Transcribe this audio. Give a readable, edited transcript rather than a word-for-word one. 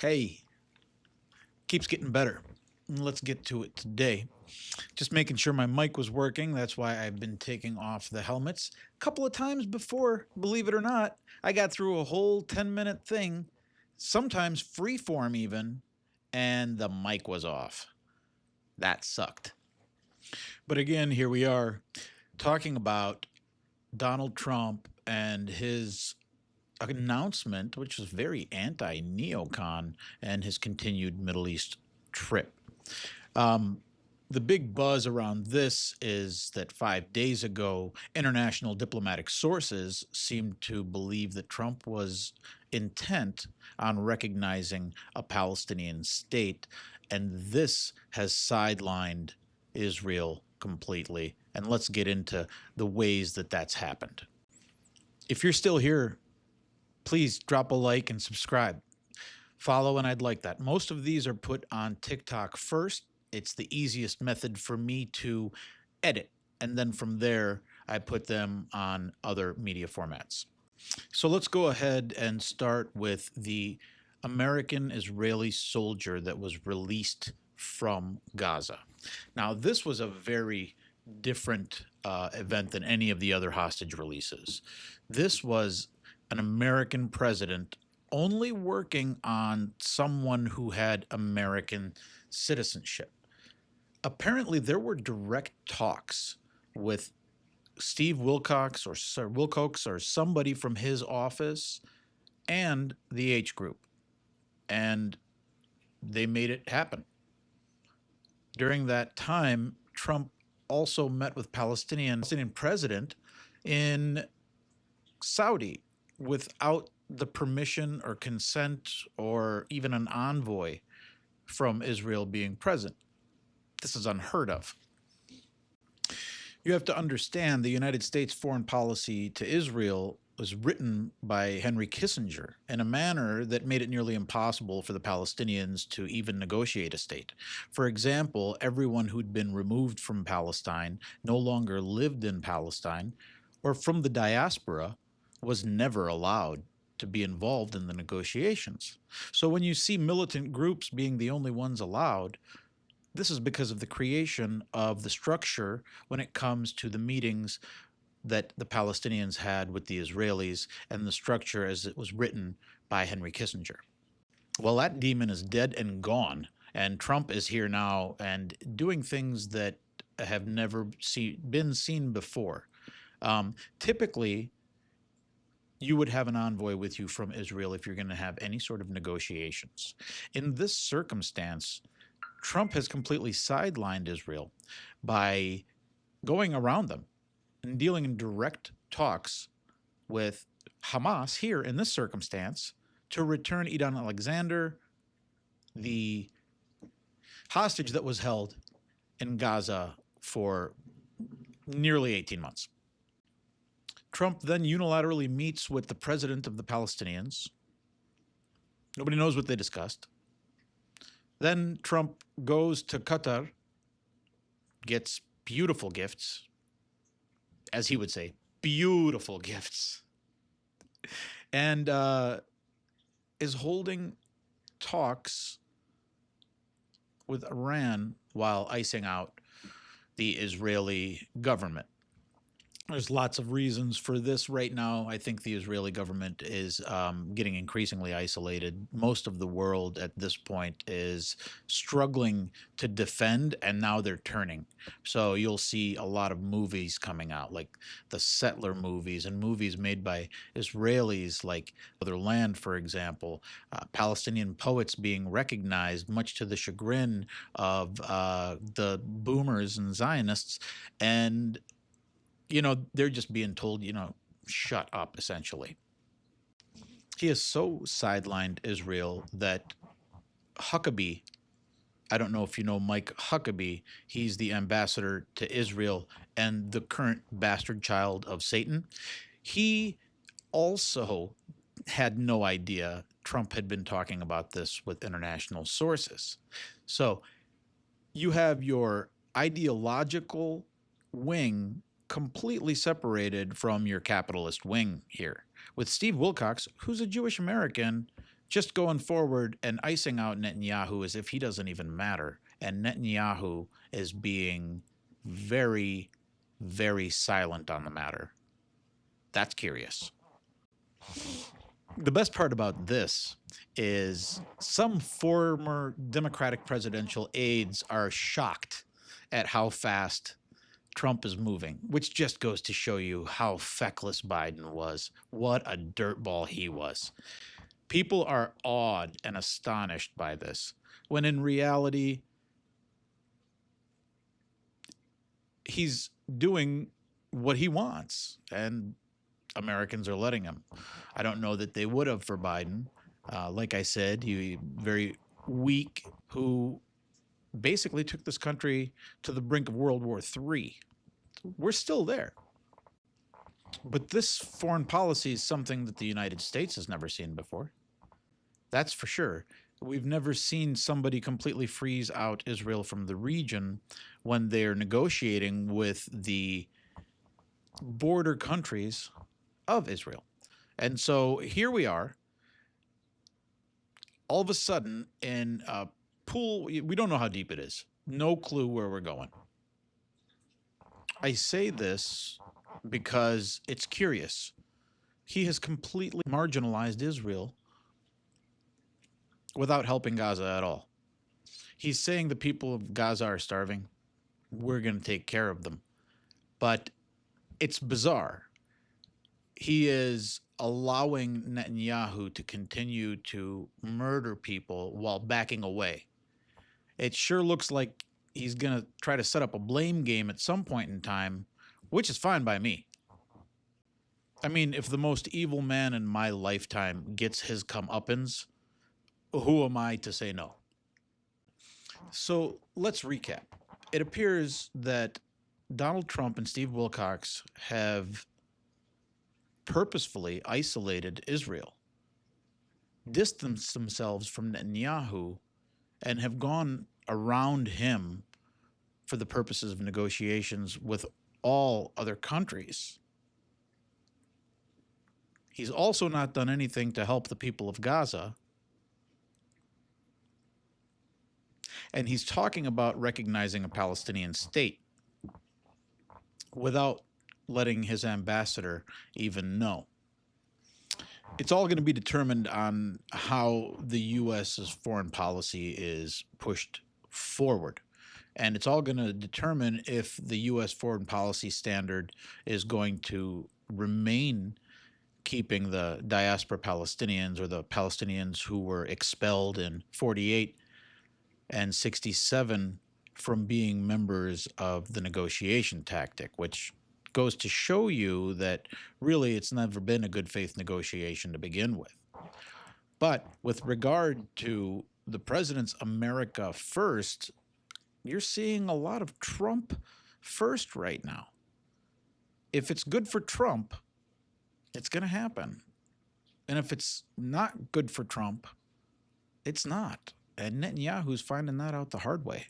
Hey, keeps getting better. Let's get to it today. Just making sure my mic was working. That's why I've been taking off the helmets. A couple of times before, believe it or not, I got through a whole 10-minute thing, sometimes freeform even, and the mic was off. That sucked. But again, here we are talking about Donald Trump and his announcement, which was very anti neocon, and his continued Middle East trip. Um, the big buzz around this is that 5 days ago, international diplomatic sources seemed to believe that Trump was intent on recognizing a Palestinian state, and this has sidelined Israel completely. And let's get into the ways that that's happened. If you're still here, please drop a like and subscribe. Follow, and I'd like that. Most of these are put on TikTok first. It's the easiest method for me to edit. And then from there, I put them on other media formats. So let's go ahead and start with the American Israeli soldier that was released from Gaza. Now, this was a very different event than any of the other hostage releases. This was an American president only working on someone who had American citizenship. Apparently, there were direct talks with Steve Wilcox or Sir Wilcox or somebody from his office and the H group, and they made it happen. During that time, Trump also met with Palestinian president in Saudi without the permission or consent or even an envoy from Israel being present. This is unheard of. You have to understand the United States foreign policy to Israel was written by Henry Kissinger in a manner that made it nearly impossible for the Palestinians to even negotiate a state. For example, everyone who'd been removed from Palestine, no longer lived in Palestine, or from the diaspora was never allowed to be involved in the negotiations. So when you see militant groups being the only ones allowed, this is because of the creation of the structure when it comes to the meetings that the Palestinians had with the Israelis and the structure as it was written by Henry Kissinger. Well, that demon is dead and gone, and Trump is here now and doing things that have never been seen before. Typically, you would have an envoy with you from Israel if you're going to have any sort of negotiations. In this circumstance, Trump has completely sidelined Israel by going around them and dealing in direct talks with Hamas here in this circumstance to return Idan Alexander, the hostage that was held in Gaza for nearly 18 months. Trump then unilaterally meets with the president of the Palestinians. Nobody knows what they discussed. Then Trump goes to Qatar, gets beautiful gifts, as he would say, beautiful gifts, and is holding talks with Iran while icing out the Israeli government. There's lots of reasons for this right now. I think the Israeli government is getting increasingly isolated. Most of the world at this point is struggling to defend, and now they're turning. So you'll see a lot of movies coming out, like the settler movies and movies made by Israelis, like Other Land, for example. Palestinian poets being recognized, much to the chagrin of the boomers and Zionists. And they're just being told, shut up, essentially. He has so sidelined Israel that Huckabee, I don't know if you know Mike Huckabee, he's the ambassador to Israel and the current bastard child of Satan. He also had no idea Trump had been talking about this with international sources. So you have your ideological wing completely separated from your capitalist wing here, with Steve Wilcox, who's a Jewish American, just going forward and icing out Netanyahu as if he doesn't even matter. And Netanyahu is being very, very silent on the matter. That's curious. The best part about this is some former Democratic presidential aides are shocked at how fast Trump is moving, which just goes to show you how feckless Biden was. What a dirtball he was. People are awed and astonished by this, when in reality, he's doing what he wants, and Americans are letting him. I don't know that they would have for Biden. Like I said, he very weak, who basically took this country to the brink of World War III. We're still there. But this foreign policy is something that the United States has never seen before. That's for sure. We've never seen somebody completely freeze out Israel from the region when they're negotiating with the border countries of Israel. And so here we are, all of a sudden in a pool, we don't know how deep it is. No clue where we're going. I say this because it's curious. He has completely marginalized Israel without helping Gaza at all. He's saying the people of Gaza are starving. We're going to take care of them. But it's bizarre. He is allowing Netanyahu to continue to murder people while backing away. It sure looks like he's going to try to set up a blame game at some point in time, which is fine by me. I mean, if the most evil man in my lifetime gets his comeuppance, who am I to say no? So let's recap. It appears that Donald Trump and Steve Wilcox have purposefully isolated Israel, distanced themselves from Netanyahu, and have gone around him for the purposes of negotiations with all other countries. He's also not done anything to help the people of Gaza. And he's talking about recognizing a Palestinian state without letting his ambassador even know. It's all going to be determined on how the U.S.'s foreign policy is pushed forward. And it's all going to determine if the U.S. foreign policy standard is going to remain keeping the diaspora Palestinians, or the Palestinians who were expelled in 48 and 67, from being members of the negotiation tactic, which goes to show you that really it's never been a good faith negotiation to begin with. But with regard to the president's America first, you're seeing a lot of Trump first right now. If it's good for Trump, it's going to happen. And if it's not good for Trump, it's not. And Netanyahu's finding that out the hard way.